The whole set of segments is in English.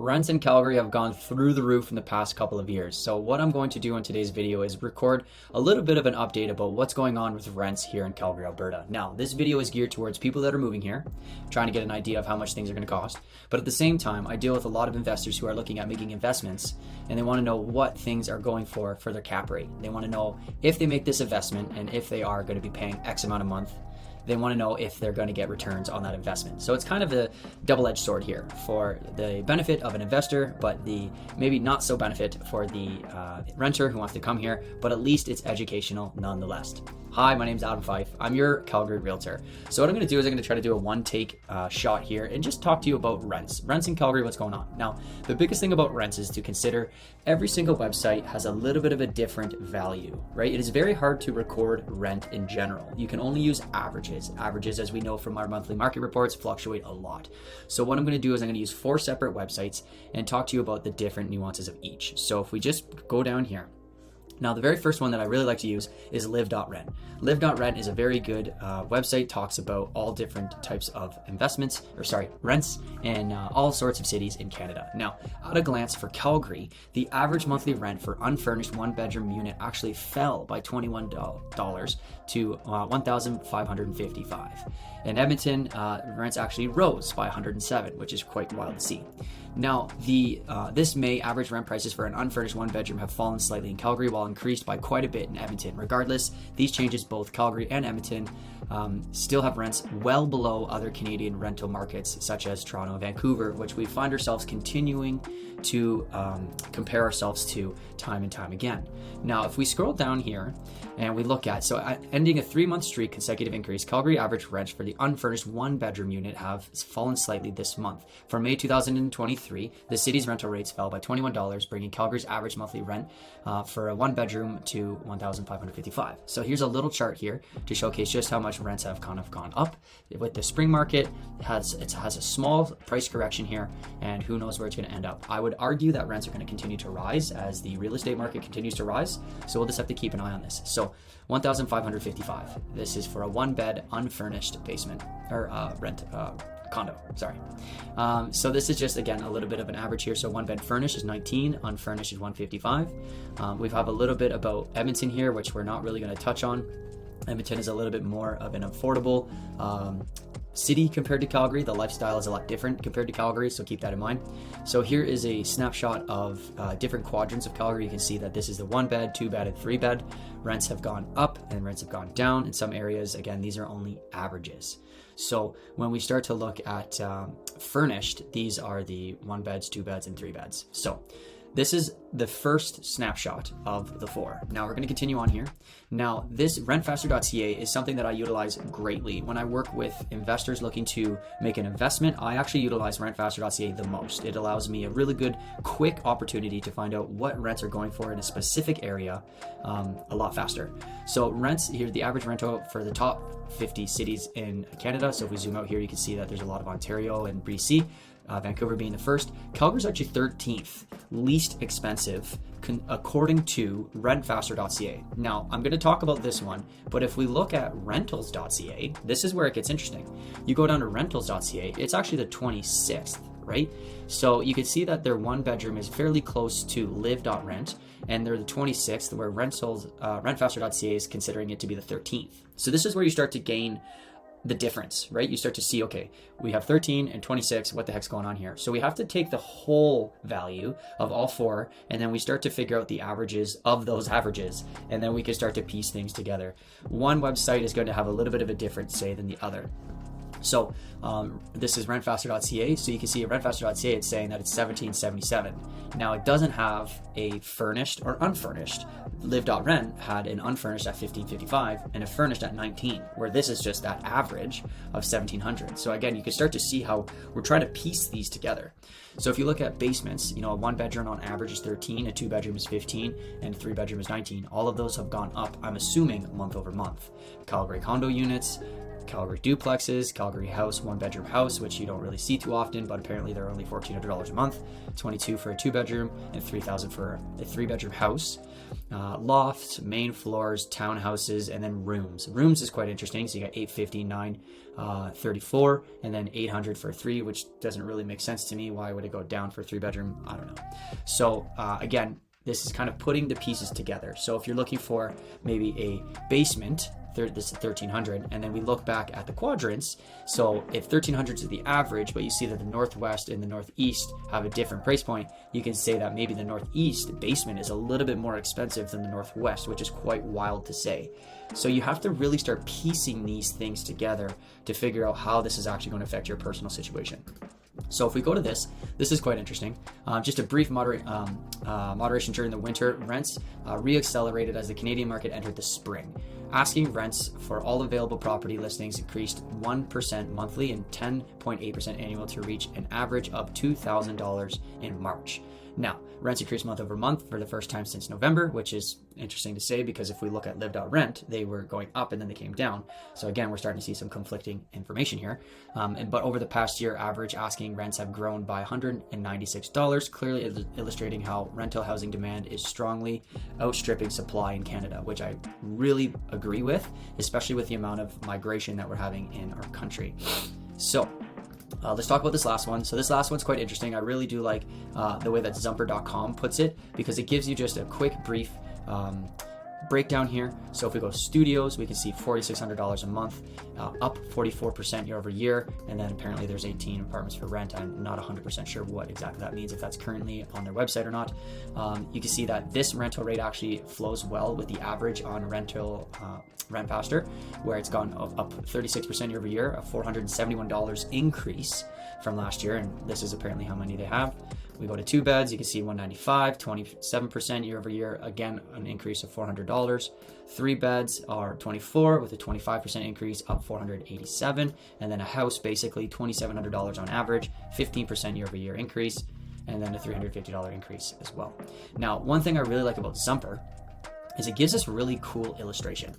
Rents in Calgary have gone through the roof in the past couple of years. So what I'm going to do in today's video is record a little bit of an update about what's going on with rents here in Calgary, Alberta. Now, this video is geared towards people that are moving here, trying to get an idea of how much things are going to cost. But at the same time, I deal with a lot of investors who are looking at making investments and they want to know what things are going for their cap rate. They want to know if they make this investment and if they are going to be paying X amount a month. They want to know if they're going to get returns on that investment. So it's kind of a double-edged sword here for the benefit of an investor, but the maybe not so benefit for the renter who wants to come here, but at least it's educational nonetheless. Hi, my name's Fyfe. I'm your Calgary Realtor. So what I'm going to do is I'm going to try to do a one-take shot here and just talk to you about rents. Rents in Calgary, what's going on. Now, the biggest thing about rents is to consider every single website has a little bit of a different value, right? It is very hard to record rent in general. You can only use averages. Averages, as we know from our monthly market reports, fluctuate a lot. So what I'm going to do is I'm going to use 4 separate websites and talk to you about the different nuances of each. So if we just go down here. Now, the very first one that I really like to use is Liv.Rent. Liv.Rent is a very good website, talks about all different types of rents in all sorts of cities in Canada. Now, at a glance for Calgary, the average monthly rent for unfurnished one-bedroom unit actually fell by $21 to $1,555. In Edmonton, rents actually rose by $107, which is quite wild to see. Now, this May, average rent prices for an unfurnished one-bedroom have fallen slightly in Calgary, while increased by quite a bit in Edmonton. Regardless, these changes, both Calgary and Edmonton, still have rents well below other Canadian rental markets, such as Toronto and Vancouver, which we find ourselves continuing to compare ourselves to time and time again. Now, if we scroll down here and we look at, ending a 3-month streak consecutive increase, Calgary average rents for the unfurnished one-bedroom unit have fallen slightly this month. For May 2023, the city's rental rates fell by $21, bringing Calgary's average monthly rent for a one-bedroom to $1,555. So here's a little chart here to showcase just how much rents have kind of gone up. With the spring market, it has a small price correction here, and who knows where it's going to end up. I would argue that rents are going to continue to rise as the real estate market continues to rise, so we'll just have to keep an eye on this. So $1,555. This is for a one-bed unfurnished basement or condo, sorry. So this is just, again, a little bit of an average here. So one bed furnished is 19, unfurnished is 155. We have a little bit about Edmonton here, which we're not really going to touch on. Edmonton is a little bit more of an affordable city compared to Calgary. The lifestyle is a lot different compared to Calgary, so keep that in mind. So here is a snapshot of different quadrants of Calgary. You can see that this is the 1-bed, 2-bed, and 3-bed. Rents have gone up and rents have gone down in some areas. Again, these are only averages. So when we start to look at furnished, these are the 1-beds, 2-beds, and 3-beds. So this is the first snapshot of the 4. Now we're going to continue on here. Now this Rentfaster.ca is something that I utilize greatly. When I work with investors looking to make an investment, I actually utilize Rentfaster.ca the most. It allows me a really good, quick opportunity to find out what rents are going for in a specific area a lot faster. So rents here, the average rental for the top 50 cities in Canada. So if we zoom out here, you can see that there's a lot of Ontario and BC. Vancouver being the first. Calgary's actually 13th least expensive according to Rentfaster.ca. Now, I'm going to talk about this one, but if we look at Rentals.ca, this is where it gets interesting. You go down to Rentals.ca, it's actually the 26th, right? So you can see that their 1-bedroom is fairly close to Liv.Rent, and they're the 26th, where Rentfaster.ca is considering it to be the 13th. So this is where you start to gain the difference, right? You start to see, okay, we have 13 and 26, what the heck's going on here? So we have to take the whole value of all 4, and then we start to figure out the averages of those averages, and then we can start to piece things together. One website is going to have a little bit of a different say than the other. So this is Rentfaster.ca. So you can see at Rentfaster.ca, it's saying that it's $1,777. Now it doesn't have a furnished or unfurnished. Liv.Rent had an unfurnished at $1,555 and a furnished at $19, where this is just that average of $1,700. So again, you can start to see how we're trying to piece these together. So if you look at basements, a 1-bedroom on average is 13, a 2-bedroom is 15, and a 3-bedroom is 19. All of those have gone up, I'm assuming, month over month. Calgary condo units, Calgary duplexes, Calgary house, 1-bedroom house, which you don't really see too often, but apparently they're only $1,400 a month, $22 for a 2-bedroom, and $3,000 for a 3-bedroom house. Lofts, main floors, townhouses, and then rooms. Rooms is quite interesting. So you got $850, $934, and then $800 for a 3, which doesn't really make sense to me. Why would it go down for a 3-bedroom? I don't know. So again, this is kind of putting the pieces together. So if you're looking for maybe a basement, this is 1,300, and then we look back at the quadrants. So if 1,300 is the average, but you see that the Northwest and the Northeast have a different price point, you can say that maybe the Northeast basement is a little bit more expensive than the Northwest, which is quite wild to say. So you have to really start piecing these things together to figure out how this is actually going to affect your personal situation. So if we go to this is quite interesting. Just a brief moderation during the winter. Rents re-accelerated as the Canadian market entered the spring. Asking rents for all available property listings increased 1% monthly and 10.8% annual to reach an average of $2,000 in March. Now, rents increased month over month for the first time since November, which is interesting to say because if we look at Liv.Rent, they were going up and then they came down. So again, we're starting to see some conflicting information here. But over the past year, average asking rents have grown by $196, clearly illustrating how rental housing demand is strongly outstripping supply in Canada, which I really agree with, especially with the amount of migration that we're having in our country. So let's talk about this last one. So this last one's quite interesting. I really do like the way that Zumper.com puts it because it gives you just a quick, brief breakdown here. So if we go studios, we can see $4,600 a month, up 44% year over year. And then apparently there's 18 apartments for rent. I'm not 100% sure what exactly that means, if that's currently on their website or not. You can see that this rental rate actually flows well with the average on Rentfaster, where it's gone up 36% year over year, a $471 increase from last year. And this is apparently how many they have. We go to 2 beds, you can see $195, 27% year over year, again, an increase of $400. 3 beds are 24 with a 25% increase, up $487. And then a house, basically $2,700 on average, 15% year over year increase, and then a $350 increase as well. Now, one thing I really like about Zumper is it gives us a really cool illustration.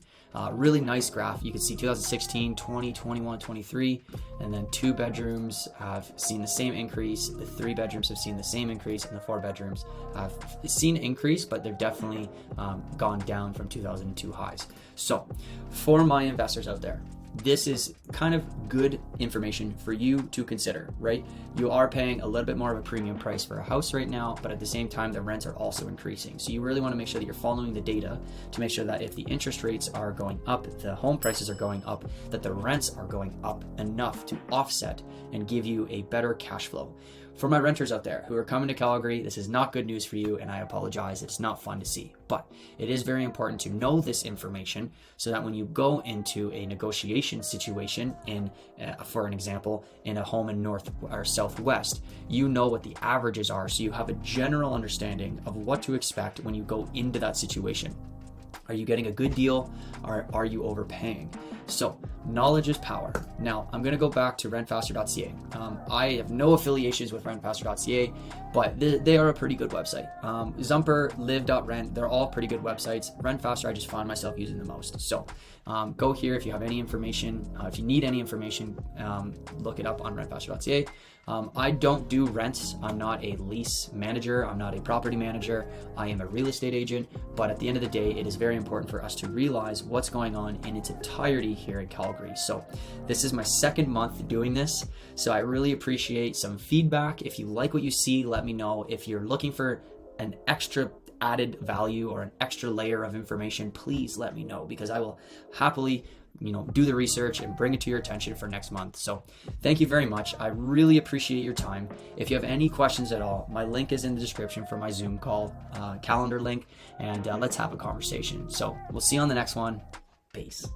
Really nice graph. You can see 2016, 20, 21, 23, and then 2 bedrooms have seen the same increase. The 3 bedrooms have seen the same increase, and the 4 bedrooms have seen increase, but they've definitely gone down from 2002 highs. So for my investors out there, this is kind of good information for you to consider, right? You are paying a little bit more of a premium price for a house right now, but at the same time, the rents are also increasing. So you really want to make sure that you're following the data to make sure that if the interest rates are going up, the home prices are going up, that the rents are going up enough to offset and give you a better cash flow. For my renters out there who are coming to Calgary, this is not good news for you, and I apologize. It's not fun to see, but it is very important to know this information so that when you go into a negotiation situation for an example, in a home in North or Southwest, you know what the averages are, so you have a general understanding of what to expect when you go into that situation. Are you getting a good deal, or are you overpaying? So knowledge is power. Now I'm going to go back to Rentfaster.ca. I have no affiliations with Rentfaster.ca, but they are a pretty good website. Zumper, Liv.Rent, they're all pretty good websites. Rentfaster, I just find myself using the most. So go here if you have any information. If you need any information, look it up on Rentfaster.ca. I don't do rents. I'm not a lease manager. I'm not a property manager. I am a real estate agent. But at the end of the day, it is very important for us to realize what's going on in its entirety here in Calgary. So this is my 2nd month doing this. So I really appreciate some feedback. If you like what you see, let me know. If you're looking for an extra added value or an extra layer of information, please let me know, because I will happily do the research and bring it to your attention for next month. So thank you very much. I really appreciate your time. If you have any questions at all, my link is in the description for my Zoom call, calendar link, and let's have a conversation. So we'll see you on the next one. Peace.